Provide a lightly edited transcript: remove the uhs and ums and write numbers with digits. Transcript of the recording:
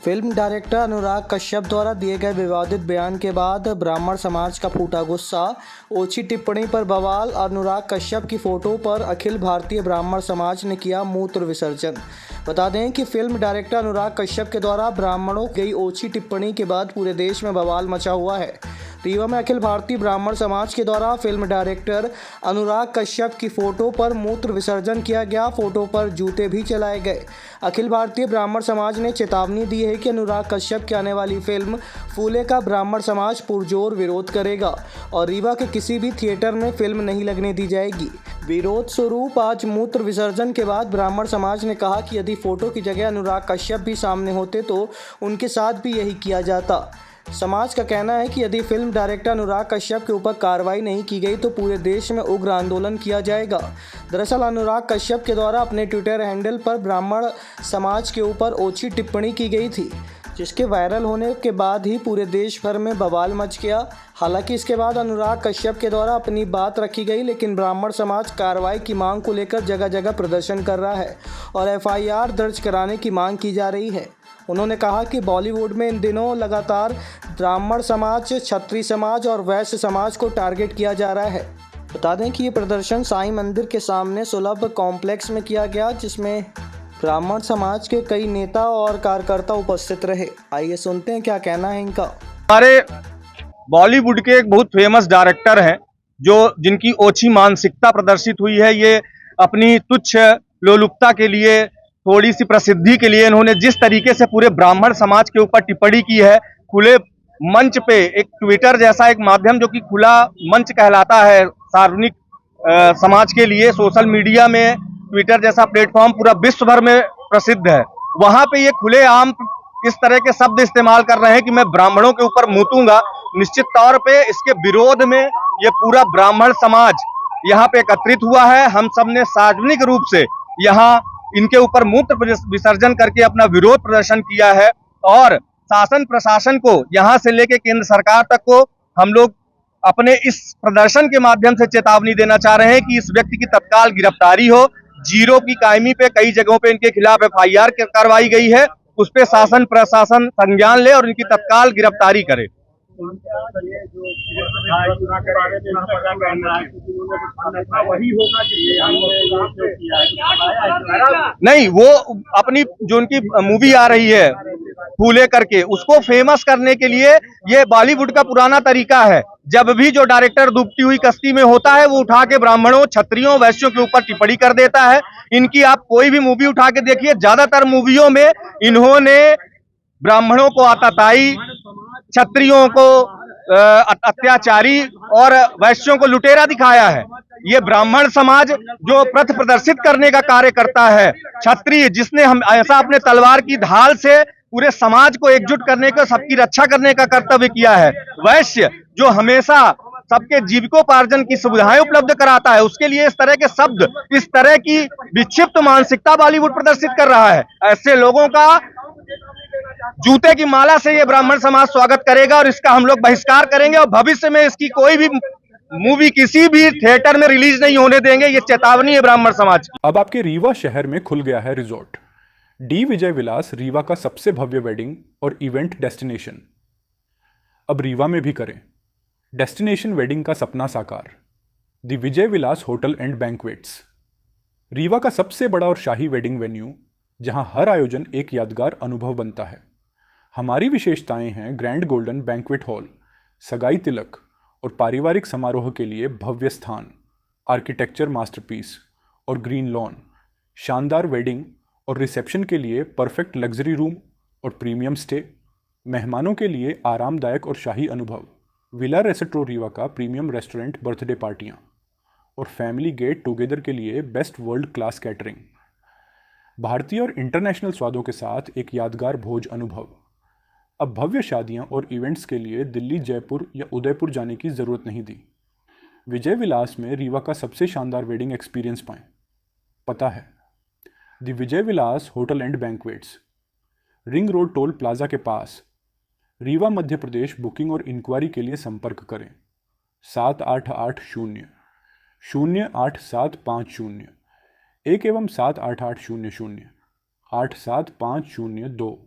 Film director Anurag Kashyap द्वारा दिए गए विवादित बयान के बाद ब्राह्मण समाज का फूटा गुस्सा। ओछी टिप्पणी पर बवाल। अनुराग कश्यप की फोटो पर अखिल भारतीय ब्राह्मण समाज ने किया मूत्र विसर्जन। बता दें कि फिल्म डायरेक्टर अनुराग कश्यप के द्वारा ब्राह्मणों की गई ओछी टिप्पणी के बाद पूरे देश में बवाल मचा हुआ है। रीवा में अखिल भारतीय ब्राह्मण समाज के द्वारा फिल्म डायरेक्टर अनुराग कश्यप की फोटो पर मूत्र विसर्जन किया गया। फोटो पर जूते भी चलाए गए। अखिल भारतीय ब्राह्मण समाज ने चेतावनी दी है कि अनुराग कश्यप की आने वाली फिल्म फूले का ब्राह्मण समाज पुरजोर विरोध करेगा और रीवा के किसी भी थिएटर में फिल्म नहीं लगने दी जाएगी। विरोध स्वरूप आज मूत्र विसर्जन के बाद ब्राह्मण समाज ने कहा कि यदि फोटो की जगह अनुराग कश्यप भी सामने होते तो उनके साथ भी यही किया जाता। समाज का कहना है कि यदि फिल्म डायरेक्टर अनुराग कश्यप के ऊपर कार्रवाई नहीं की गई तो पूरे देश में उग्र आंदोलन किया जाएगा। दरअसल अनुराग कश्यप के द्वारा अपने ट्विटर हैंडल पर ब्राह्मण समाज के ऊपर ओछी टिप्पणी की गई थी, जिसके वायरल होने के बाद ही पूरे देश भर में बवाल मच गया। हालांकि इसके बाद अनुराग कश्यप के द्वारा अपनी बात रखी गई, लेकिन ब्राह्मण समाज कार्रवाई की मांग को लेकर जगह जगह प्रदर्शन कर रहा है और एफआईआर दर्ज कराने की मांग की जा रही है। उन्होंने कहा कि बॉलीवुड में इन दिनों लगातार ब्राह्मण समाज, क्षत्रिय समाज और वैश्य समाज को टारगेट किया जा रहा है। बता दें कि ये प्रदर्शन साईं मंदिर के सामने सुलभ कॉम्प्लेक्स में किया गया, जिसमें ब्राह्मण समाज के कई नेता और कार्यकर्ता उपस्थित रहे। आइए सुनते हैं क्या कहना है इनका। हमारे बॉलीवुड के एक बहुत फेमस डायरेक्टर हैं जिनकी ओछी मानसिकता प्रदर्शित हुई है। ये अपनी तुच्छ लोलुपता के लिए, थोड़ी सी प्रसिद्धि के लिए इन्होंने जिस तरीके से पूरे ब्राह्मण समाज के ऊपर टिप्पणी की है, खुले मंच पे, एक ट्विटर जैसा एक माध्यम जो कि खुला मंच कहलाता है सार्वजनिक समाज के लिए, सोशल मीडिया में ट्विटर जैसा प्लेटफॉर्म पूरा विश्व भर में प्रसिद्ध है। वहां पे ये खुलेआम इस तरह के शब्द इस्तेमाल कर रहे हैं कि मैं ब्राह्मणों के ऊपर मूतूंगा। निश्चित तौर पे इसके विरोध में ये पूरा ब्राह्मण समाज यहाँ पे एकत्रित हुआ है। हम सब ने सार्वजनिक रूप से यहाँ इनके ऊपर मूत्र विसर्जन करके अपना विरोध प्रदर्शन किया है और शासन प्रशासन को, यहाँ से लेके केंद्र सरकार तक को, हम लोग अपने इस प्रदर्शन के माध्यम से चेतावनी देना चाह रहे हैं कि इस व्यक्ति की तत्काल गिरफ्तारी हो। जीरो की कायमी पे कई जगहों पे इनके खिलाफ एफआईआर करवाई गई है, उस पे शासन प्रशासन संज्ञान ले और इनकी तत्काल गिरफ्तारी करे। नहीं, वो अपनी जो उनकी मूवी आ रही है फूले करके, उसको फेमस करने के लिए ये बॉलीवुड का पुराना तरीका है। जब भी जो डायरेक्टर डूबती हुई कश्ती में होता है वो उठा के ब्राह्मणों, क्षत्रियों, वैश्यों के ऊपर टिप्पणी कर देता है। इनकी आप कोई भी मूवी उठा के देखिए, ज्यादातर मूवियों में इन्होंने ब्राह्मणों को आतताई, क्षत्रियों को अत्याचारी और वैश्यों को लुटेरा दिखाया है। ये ब्राह्मण समाज जो पथ प्रदर्शित करने का कार्य करता है, क्षत्रिय जिसने हम ऐसा अपने तलवार की ढाल से पूरे समाज को एकजुट करने का, सबकी रक्षा करने का कर्तव्य किया है, वैश्य जो हमेशा सबके जीविकोपार्जन की सुविधाएं उपलब्ध कराता है, उसके लिए इस तरह के शब्द, इस तरह की विक्षिप्त मानसिकता बॉलीवुड प्रदर्शित कर रहा है। ऐसे लोगों का जूते की माला से ये ब्राह्मण समाज स्वागत करेगा और इसका हम लोग बहिष्कार करेंगे और भविष्य में इसकी कोई भी मूवी किसी भी थिएटर में रिलीज नहीं होने देंगे। ये चेतावनी है ब्राह्मण समाज की। अब आपके रीवा शहर में खुल गया है रिजॉर्ट डी विजय विलास, रीवा का सबसे भव्य वेडिंग और इवेंट डेस्टिनेशन। अब रीवा में भी करें डेस्टिनेशन वेडिंग का सपना साकार। The Vijay Vilas hotel and banquets, Rewa का सबसे बड़ा और शाही वेडिंग वेन्यू, जहां हर आयोजन एक यादगार अनुभव बनता है। हमारी विशेषताएं हैं ग्रैंड गोल्डन बैंक्वेट हॉल, सगाई तिलक और पारिवारिक समारोह के लिए भव्य स्थान, आर्किटेक्चर मास्टरपीस और ग्रीन लॉन, शानदार वेडिंग और रिसेप्शन के लिए परफेक्ट लग्जरी रूम और प्रीमियम स्टे, मेहमानों के लिए आरामदायक और शाही अनुभव, विला रेस्टोरेंट रीवा का प्रीमियम रेस्टोरेंट, बर्थडे पार्टियाँ और फैमिली गेट टुगेदर के लिए बेस्ट वर्ल्ड क्लास कैटरिंग, भारतीय और इंटरनेशनल स्वादों के साथ एक यादगार भोज अनुभव। अब भव्य शादियां और इवेंट्स के लिए दिल्ली, जयपुर या उदयपुर जाने की ज़रूरत नहीं दी। विजय विलास में रीवा का सबसे शानदार वेडिंग एक्सपीरियंस पाएं। पता है the Vijay Vilas hotel and banquets, ring road toll plaza के पास, रीवा, मध्य प्रदेश। बुकिंग और इंक्वायरी के लिए संपर्क करें 7880-08750 1 एवं 7880087502।